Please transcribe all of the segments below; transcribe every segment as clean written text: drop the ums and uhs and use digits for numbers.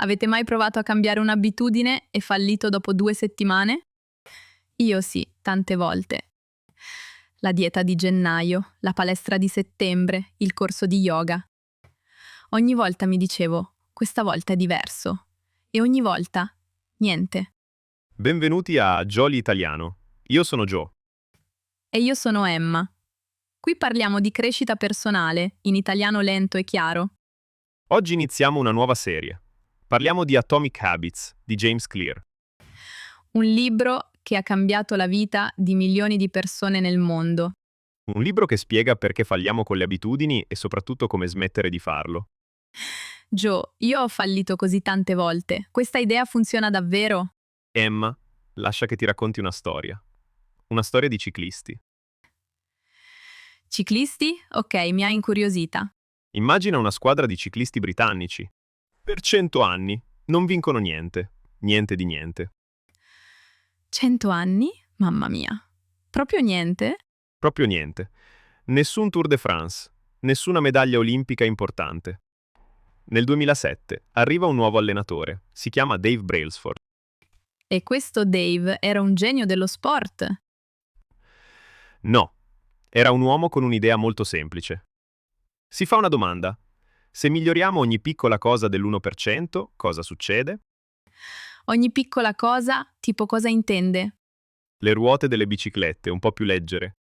Avete mai provato a cambiare un'abitudine e fallito dopo 2 settimane? Io sì, tante volte. La dieta di gennaio, la palestra di settembre, il corso di yoga. Ogni volta mi dicevo, questa volta è diverso. E ogni volta, niente. Benvenuti a Jolly Italiano. Io sono Joe. E io sono Emma. Qui parliamo di crescita personale, in italiano lento e chiaro. Oggi iniziamo una nuova serie. Parliamo di Atomic Habits di James Clear. Un libro che ha cambiato la vita di milioni di persone nel mondo. Un libro che spiega perché falliamo con le abitudini e soprattutto come smettere di farlo. Joe, io ho fallito così tante volte. Questa idea funziona davvero? Emma, lascia che ti racconti una storia. Una storia di ciclisti. Ciclisti? Ok, mi ha incuriosita. Immagina una squadra di ciclisti britannici. Per 100 anni non vincono niente. Niente di niente. 100 anni? Mamma mia. Proprio niente? Proprio niente. Nessun Tour de France. Nessuna medaglia olimpica importante. Nel 2007 arriva un nuovo allenatore. Si chiama Dave Brailsford. E questo Dave era un genio dello sport? No, era un uomo con un'idea molto semplice. Si fa una domanda. Se miglioriamo ogni piccola cosa dell'1%, cosa succede? Ogni piccola cosa, tipo cosa intende? Le ruote delle biciclette un po' più leggere,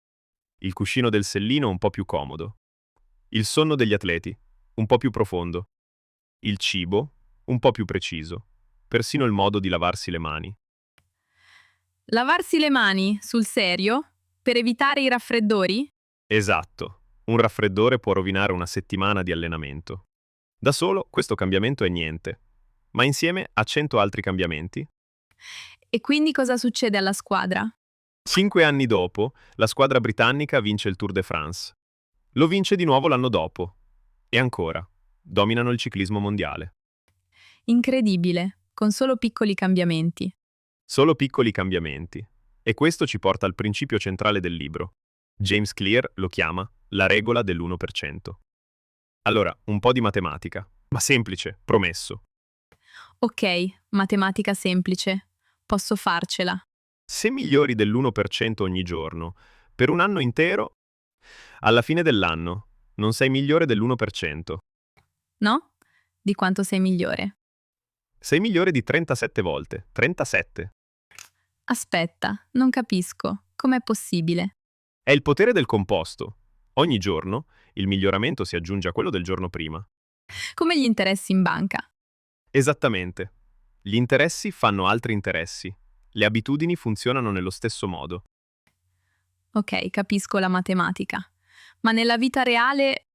il cuscino del sellino un po' più comodo, il sonno degli atleti un po' più profondo, il cibo un po' più preciso, persino il modo di lavarsi le mani. Lavarsi le mani, sul serio? Per evitare i raffreddori? Esatto, un raffreddore può rovinare una settimana di allenamento. Da solo questo cambiamento è niente, ma insieme a 100 altri cambiamenti. E quindi cosa succede alla squadra? 5 anni dopo, la squadra britannica vince il Tour de France. Lo vince di nuovo l'anno dopo. E ancora, dominano il ciclismo mondiale. Incredibile, con solo piccoli cambiamenti. Solo piccoli cambiamenti. E questo ci porta al principio centrale del libro. James Clear lo chiama la regola dell'1%. Allora, un po' di matematica, ma semplice, promesso. Ok, matematica semplice. Posso farcela. Se migliori dell'1% ogni giorno, per un anno intero, alla fine dell'anno non sei migliore dell'1%. No? Di quanto sei migliore. Sei migliore di 37 volte. 37. Aspetta, non capisco. Com'è possibile? È il potere del composto. Ogni giorno il miglioramento si aggiunge a quello del giorno prima. Come gli interessi in banca. Esattamente. Gli interessi fanno altri interessi. Le abitudini funzionano nello stesso modo. Ok, capisco la matematica. Ma nella vita reale,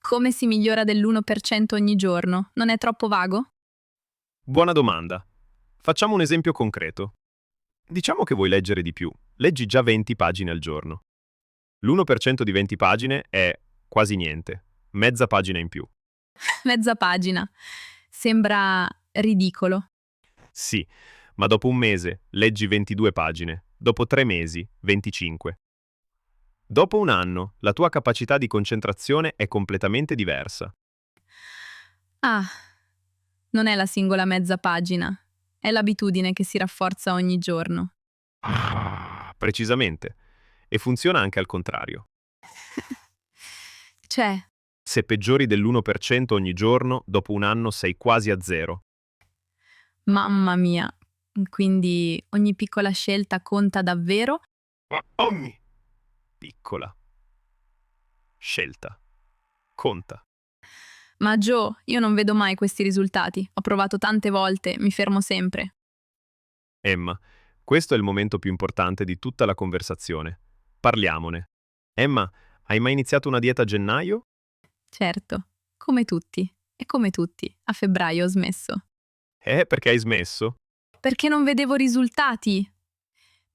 come si migliora dell'1% ogni giorno? Non è troppo vago? Buona domanda. Facciamo un esempio concreto. Diciamo che vuoi leggere di più. Leggi già 20 pagine al giorno. L'1% di 20 pagine è quasi niente. Mezza pagina in più. Mezza pagina. Sembra ridicolo. Sì, ma dopo un mese leggi 22 pagine. Dopo 3 mesi, 25. Dopo un anno, la tua capacità di concentrazione è completamente diversa. Ah, non è la singola mezza pagina. È l'abitudine che si rafforza ogni giorno. Precisamente. E funziona anche al contrario. Cioè, Se peggiori dell'1% ogni giorno, dopo un anno sei quasi a zero. mamma mia. Quindi ogni piccola scelta conta davvero? Ogni piccola scelta conta. Ma Joe, io non vedo mai questi risultati. Ho provato tante volte, mi fermo sempre. Emma, questo è il momento più importante di tutta la conversazione. Parliamone. Emma, hai mai iniziato una dieta a gennaio? Certo, come tutti. E come tutti, a febbraio ho smesso. Perché hai smesso? Perché non vedevo risultati.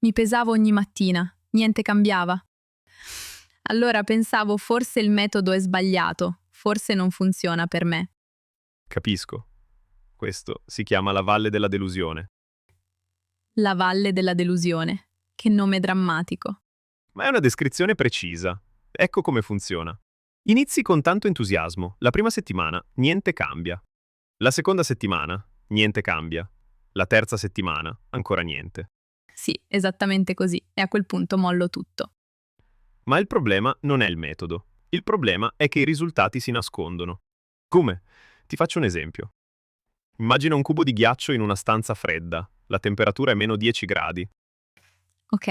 Mi pesavo ogni mattina, niente cambiava. Allora pensavo forse il metodo è sbagliato, forse non funziona per me. Capisco. Questo si chiama la valle della delusione. La valle della delusione. Che nome drammatico. Ma è una descrizione precisa. Ecco come funziona. Inizi con tanto entusiasmo. La prima settimana niente cambia. La seconda settimana niente cambia. La terza settimana, ancora niente. Sì, esattamente così, e a quel punto mollo tutto. Ma il problema non è il metodo. Il problema è che i risultati si nascondono. Come? Ti faccio un esempio. Immagina un cubo di ghiaccio in una stanza fredda. La temperatura è meno 10 gradi. Ok,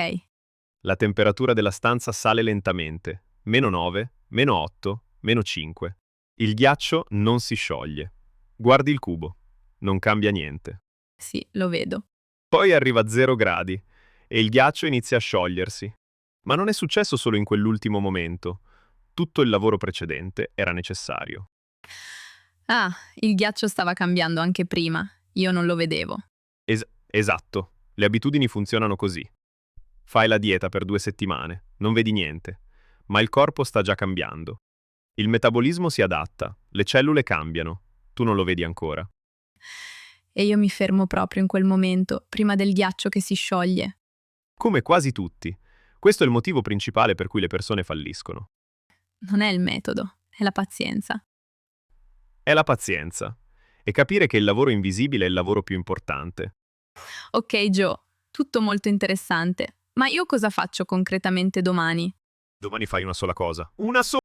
La temperatura della stanza sale lentamente. Meno 9, meno 8, meno 5. Il ghiaccio non si scioglie. Guardi il cubo. Non cambia niente. sì, lo vedo. Poi arriva a 0 gradi e il ghiaccio inizia a sciogliersi. Ma non è successo solo in quell'ultimo momento. Tutto il lavoro precedente era necessario. Ah, il ghiaccio stava cambiando anche prima, io non lo vedevo. Esatto, le abitudini funzionano così. Fai la dieta per 2 settimane, non vedi niente, ma il corpo sta già cambiando. Il metabolismo si adatta, le cellule cambiano, tu non lo vedi ancora. E io mi fermo proprio in quel momento, prima del ghiaccio che si scioglie. Come quasi tutti. Questo è il motivo principale per cui le persone falliscono. Non è il metodo, è la pazienza. È la pazienza. E capire che il lavoro invisibile è il lavoro più importante. Ok, Joe, tutto molto interessante, ma io cosa faccio concretamente domani? Domani fai una sola cosa. Una sola!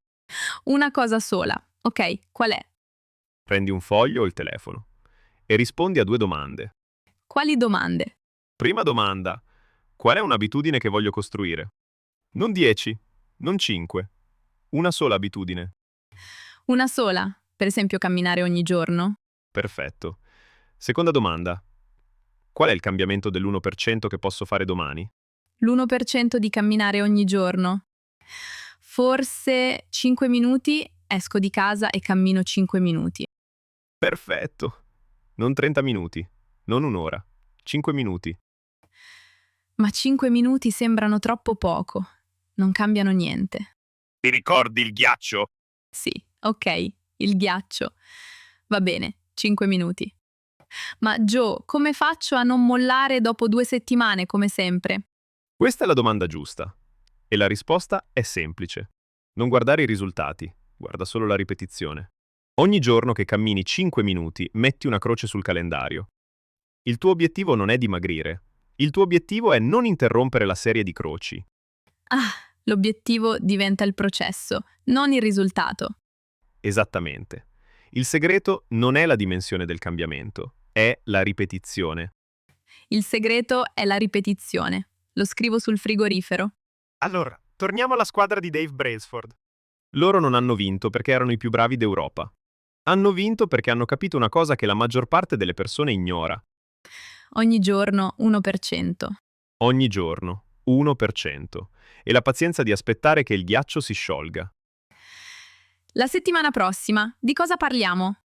Una cosa sola. Ok, qual è? Prendi un foglio o il telefono e rispondi a 2 domande. Quali domande? Prima domanda. Qual è un'abitudine che voglio costruire? Non 10, non 5. Una sola abitudine. Una sola, per esempio camminare ogni giorno? Perfetto. Seconda domanda. Qual è il cambiamento dell'1% che posso fare domani? L'1% di camminare ogni giorno. Forse 5 minuti, esco di casa e cammino 5 minuti. Perfetto. Non 30 minuti, non un'ora. 5 minuti. Ma 5 minuti sembrano troppo poco. Non cambiano niente. Ti ricordi il ghiaccio? Sì, ok, il ghiaccio. Va bene, 5 minuti. Ma Joe, come faccio a non mollare dopo 2 settimane come sempre? Questa è la domanda giusta. E la risposta è semplice. Non guardare i risultati, guarda solo la ripetizione. Ogni giorno che cammini 5 minuti, metti una croce sul calendario. Il tuo obiettivo non è dimagrire. Il tuo obiettivo è non interrompere la serie di croci. Ah, l'obiettivo diventa il processo, non il risultato. Esattamente. Il segreto non è la dimensione del cambiamento, è la ripetizione. Il segreto è la ripetizione. Lo scrivo sul frigorifero. Allora, torniamo alla squadra di Dave Brailsford. Loro non hanno vinto perché erano i più bravi d'Europa. Hanno vinto perché hanno capito una cosa che la maggior parte delle persone ignora. Ogni giorno 1%. Ogni giorno, 1%. E la pazienza di aspettare che il ghiaccio si sciolga. La settimana prossima, di cosa parliamo?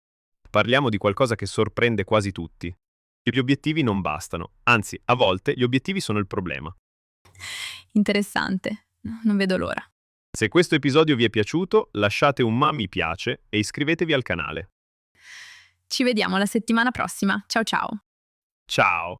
Parliamo di qualcosa che sorprende quasi tutti. Gli obiettivi non bastano, anzi, a volte gli obiettivi sono il problema. Interessante. Non vedo l'ora. Se questo episodio vi è piaciuto, lasciate un mi piace e iscrivetevi al canale. Ci vediamo la settimana prossima. Ciao ciao. Ciao!